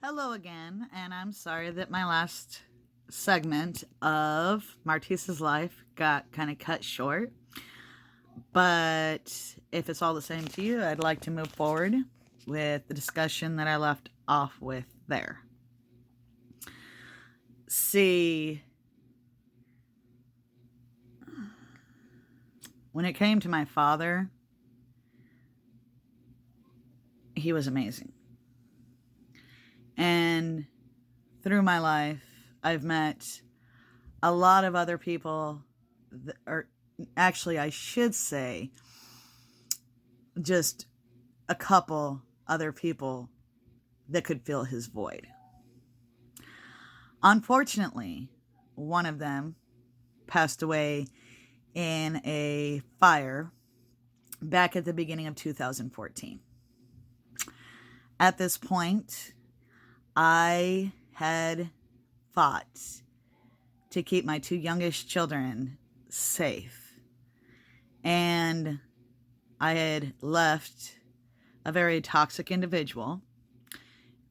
Hello again, and I'm sorry that my last segment of Martisa's life got kind of cut short. But if it's all the same to you, I'd like to move forward with the discussion that I left off with there. See, when it came to my father, he was amazing. And through my life, I've met a lot of other people, or actually, I should say, just a couple other people that could fill his void. Unfortunately, one of them passed away in a fire back at the beginning of 2014. At this point, I had fought to keep my two youngest children safe. And I had left a very toxic individual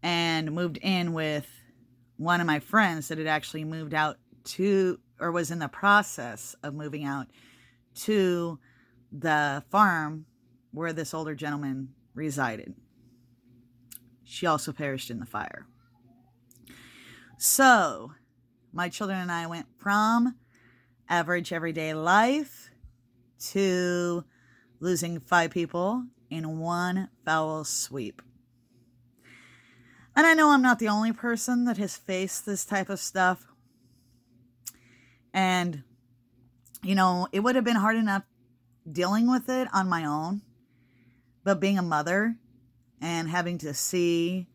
and moved in with one of my friends that had actually moved out to, or was in the process of moving out to the farm where this older gentleman resided. She also perished in the fire. So, my children and I went from average everyday life to losing 5 people in one foul sweep. And I know I'm not the only person that has faced this type of stuff. And, it would have been hard enough dealing with it on my own. But being a mother and having to see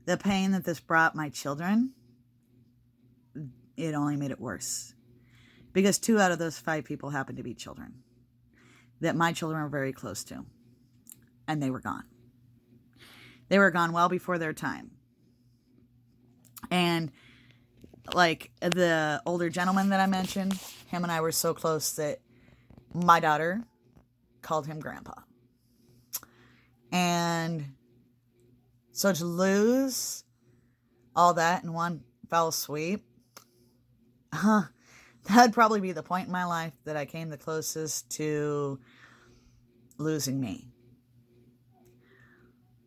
the pain that this brought my children, it only made it worse. Because 2 out of those 5 people happened to be children that my children were very close to. And they were gone. They were gone well before their time. And like the older gentleman that I mentioned, him and I were so close that my daughter called him Grandpa. And so to all that in one foul sweep, that'd probably be the point in my life that I came the closest to losing me.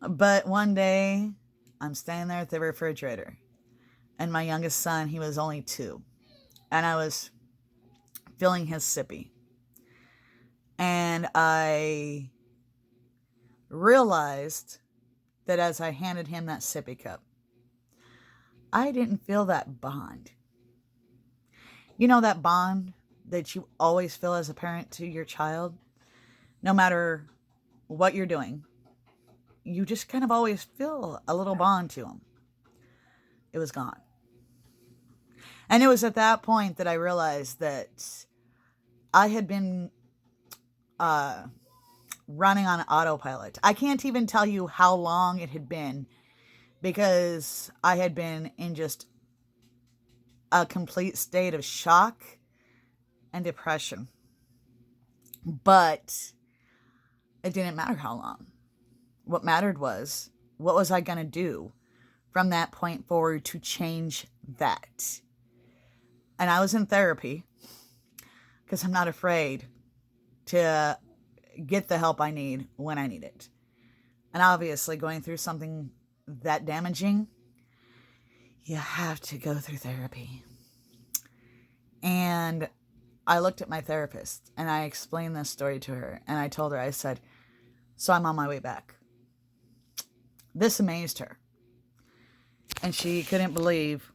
But one day, I'm standing there at the refrigerator, and my youngest son, he was only 2, and I was filling his sippy. And I realized that as I handed him that sippy cup, I didn't feel that bond. You know, that bond that you always feel as a parent to your child, no matter what you're doing. You just kind of always feel a little bond to them. It was gone. And it was at that point that I realized that I had been running on autopilot. I can't even tell you how long it had been, because I had been in just a complete state of shock and depression. But it didn't matter how long. What mattered was, what was I going to do from that point forward to change that? And I was in therapy because I'm not afraid to get the help I need when I need it. And obviously, going through something that damaging, you have to go through therapy. And I looked at my therapist and I explained this story to her. And I told her, I said, so I'm on my way back. This amazed her. And she couldn't believe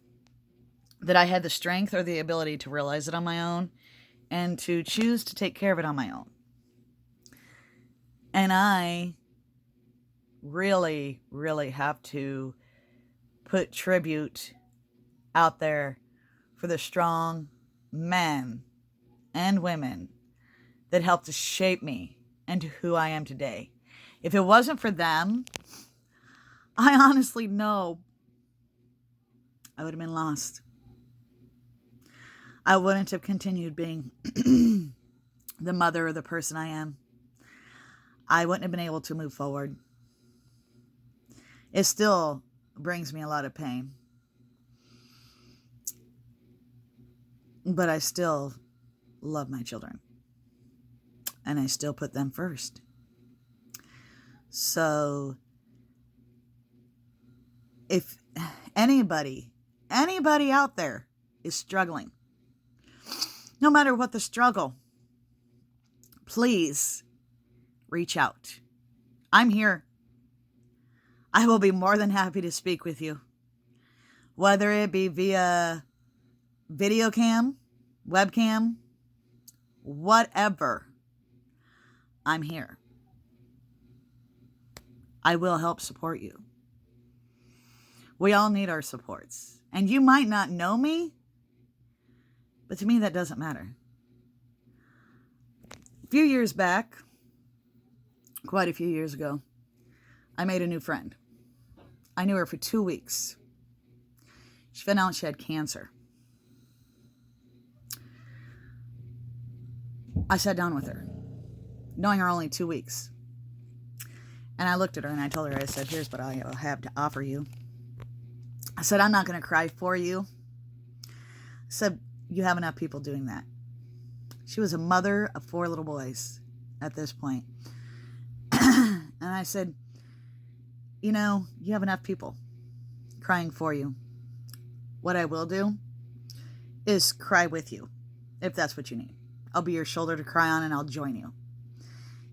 that I had the strength or the ability to realize it on my own and to choose to take care of it on my own. And I really, really have to put tribute out there for the strong men and women that helped to shape me into who I am today. If it wasn't for them, I honestly know I would have been lost. I wouldn't have continued being the mother or the person I am. I wouldn't have been able to move forward. It still brings me a lot of pain. But I still love my children. And I still put them first. So if anybody out there is struggling, no matter what the struggle, please reach out. I'm here. I will be more than happy to speak with you, whether it be via video cam, webcam, whatever. I'm here. I will help support you. We all need our supports. And you might not know me, but to me that doesn't matter. A few years back, quite a few years ago, I made a new friend. I knew her for 2 weeks. She found out she had cancer. I sat down with her, knowing her only 2 weeks. And I looked at her and I told her, I said, here's what I have to offer you. I said, I'm not going to cry for you. I said, you have enough people doing that. She was a mother of 4 little boys at this point. And I said, you know, you have enough people crying for you. What I will do is cry with you, if that's what you need. I'll be your shoulder to cry on and I'll join you.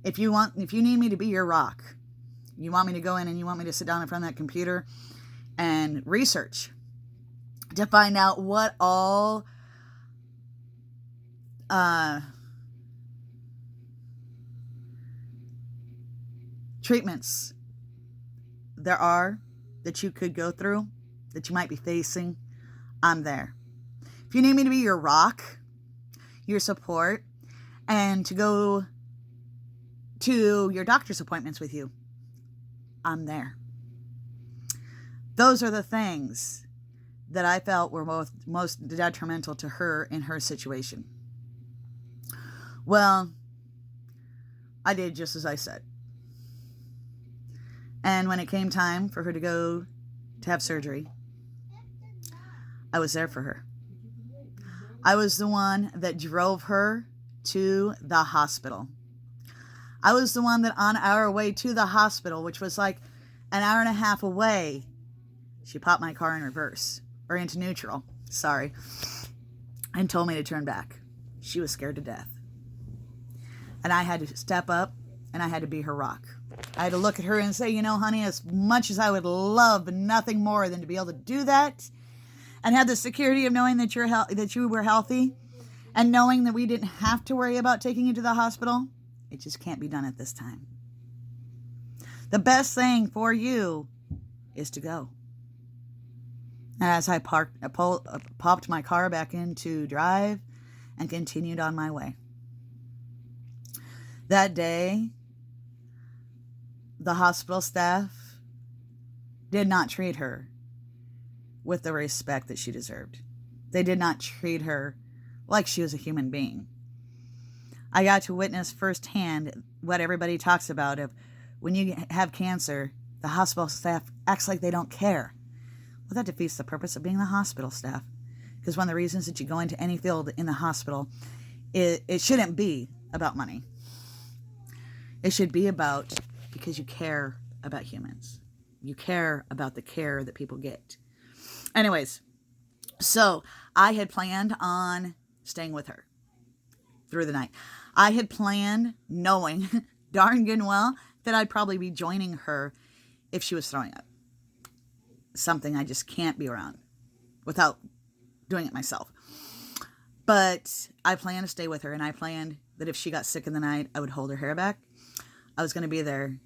If you need me to be your rock, you want me to go in and you want me to sit down in front of that computer and research to find out what all treatments there are that you could go through, that you might be facing, I'm there. If you need me to be your rock, your support, and to go to your doctor's appointments with you, I'm there. Those are the things that I felt were most detrimental to her in her situation. Well, I did just as I said. And when it came time for her to go to have surgery, I was there for her. I was the one that drove her to the hospital. I was the one that on our way to the hospital, which was like an hour and a half away, she popped my car in reverse, or into neutral, sorry, and told me to turn back. She was scared to death. And I had to step up and I had to be her rock. I had to look at her and say, you know, honey, as much as I would love nothing more than to be able to do that and have the security of knowing that you were healthy and knowing that we didn't have to worry about taking you to the hospital, it just can't be done at this time. The best thing for you is to go. And as I popped my car back into drive and continued on my way. That day, the hospital staff did not treat her with the respect that she deserved. They did not treat her like she was a human being. I got to witness firsthand what everybody talks about of when you have cancer, the hospital staff acts like they don't care. Well, that defeats the purpose of being the hospital staff. Because one of the reasons that you go into any field in the hospital, it shouldn't be about money. It should be about because you care about humans. You care about the care that people get. Anyways, so I had planned on staying with her through the night. I had planned knowing darn good and well that I'd probably be joining her if she was throwing up. Something I just can't be around without doing it myself. But I planned to stay with her, and I planned that if she got sick in the night, I would hold her hair back. I was going to be there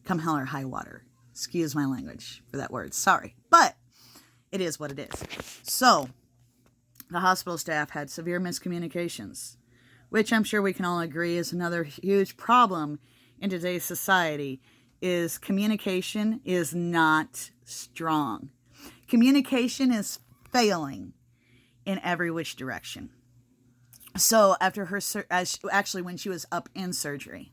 come hell or high water. Excuse my language for that word. Sorry. But it is what it is. So the hospital staff had severe miscommunications, which I'm sure we can all agree is another huge problem in today's society, is communication is not strong. Communication is failing in every which direction. So after her, actually when she was up in surgery,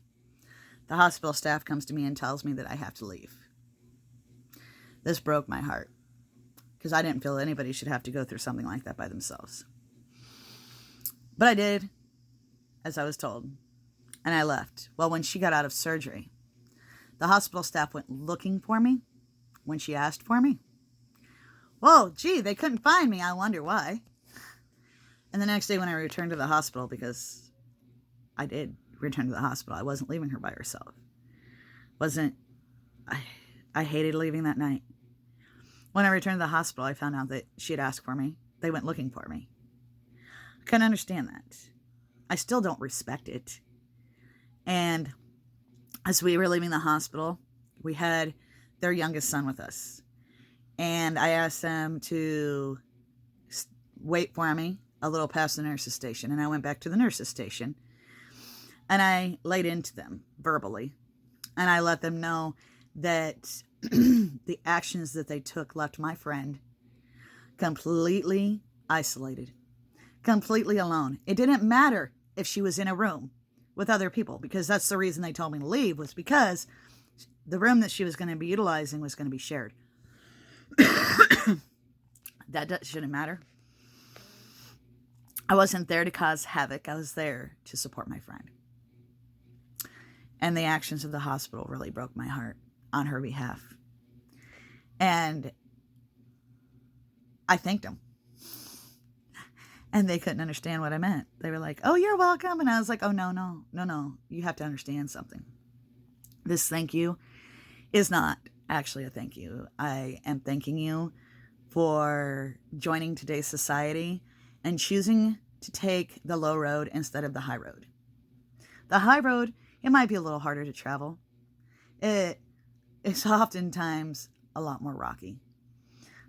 the hospital staff comes to me and tells me that I have to leave. This broke my heart because I didn't feel anybody should have to go through something like that by themselves. But I did, as I was told, and I left. Well, when she got out of surgery, the hospital staff went looking for me when she asked for me. Whoa, gee, they couldn't find me. I wonder why. And the next day when I returned to the hospital, because I did return to the hospital, I wasn't leaving her by herself. I hated leaving that night. When I returned to the hospital, I found out that she had asked for me. They went looking for me. I couldn't understand that. I still don't respect it. And as we were leaving the hospital, we had their youngest son with us. And I asked them to wait for me a little past the nurse's station. And I went back to the nurse's station. And I laid into them verbally. And I let them know that the actions that they took left my friend completely isolated, completely alone. It didn't matter if she was in a room with other people, because that's the reason they told me to leave, was because the room that she was going to be utilizing was going to be shared. That shouldn't matter. I wasn't there to cause havoc. I was there to support my friend. And the actions of the hospital really broke my heart on her behalf. And I thanked them. And they couldn't understand what I meant. They were like, oh, you're welcome. And I was like, oh, no. You have to understand something. This thank you is not actually a thank you. I am thanking you for joining today's society and choosing to take the low road instead of the high road. The high road, it might be a little harder to travel. It's oftentimes a lot more rocky.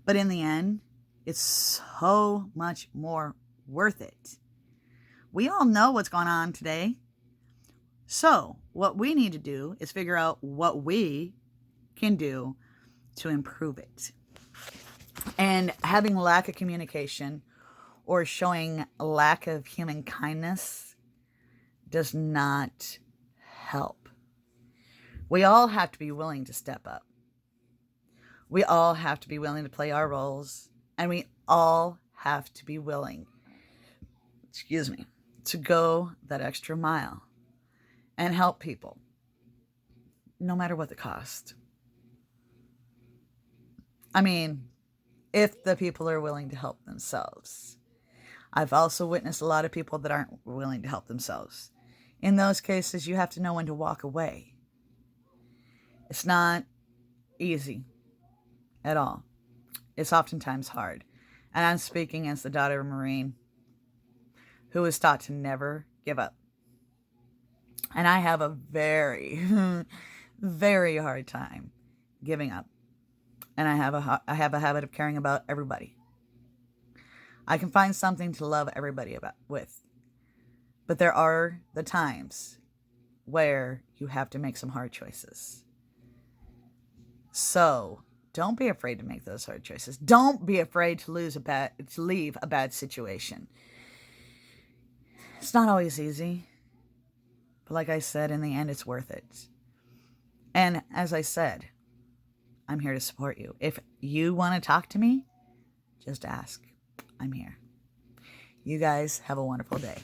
But in the end, it's so much more worth it. We all know what's going on today. So what we need to do is figure out what we can do to improve it. And having lack of communication or showing lack of human kindness does not help. We all have to be willing to step up. We all have to be willing to play our roles. And we all have to be willing, to go that extra mile and help people, no matter what the cost. I mean, if the people are willing to help themselves. I've also witnessed a lot of people that aren't willing to help themselves. In those cases, you have to know when to walk away. It's not easy at all. It's oftentimes hard. And I'm speaking as the daughter of a Marine who was taught to never give up. And I have a very, very hard time giving up. And I have a habit of caring about everybody. I can find something to love everybody with. But there are the times where you have to make some hard choices. So don't be afraid to make those hard choices. Don't be afraid to leave a bad situation. It's not always easy. But like I said, in the end, it's worth it. And as I said, I'm here to support you. If you want to talk to me, just ask. I'm here. You guys have a wonderful day.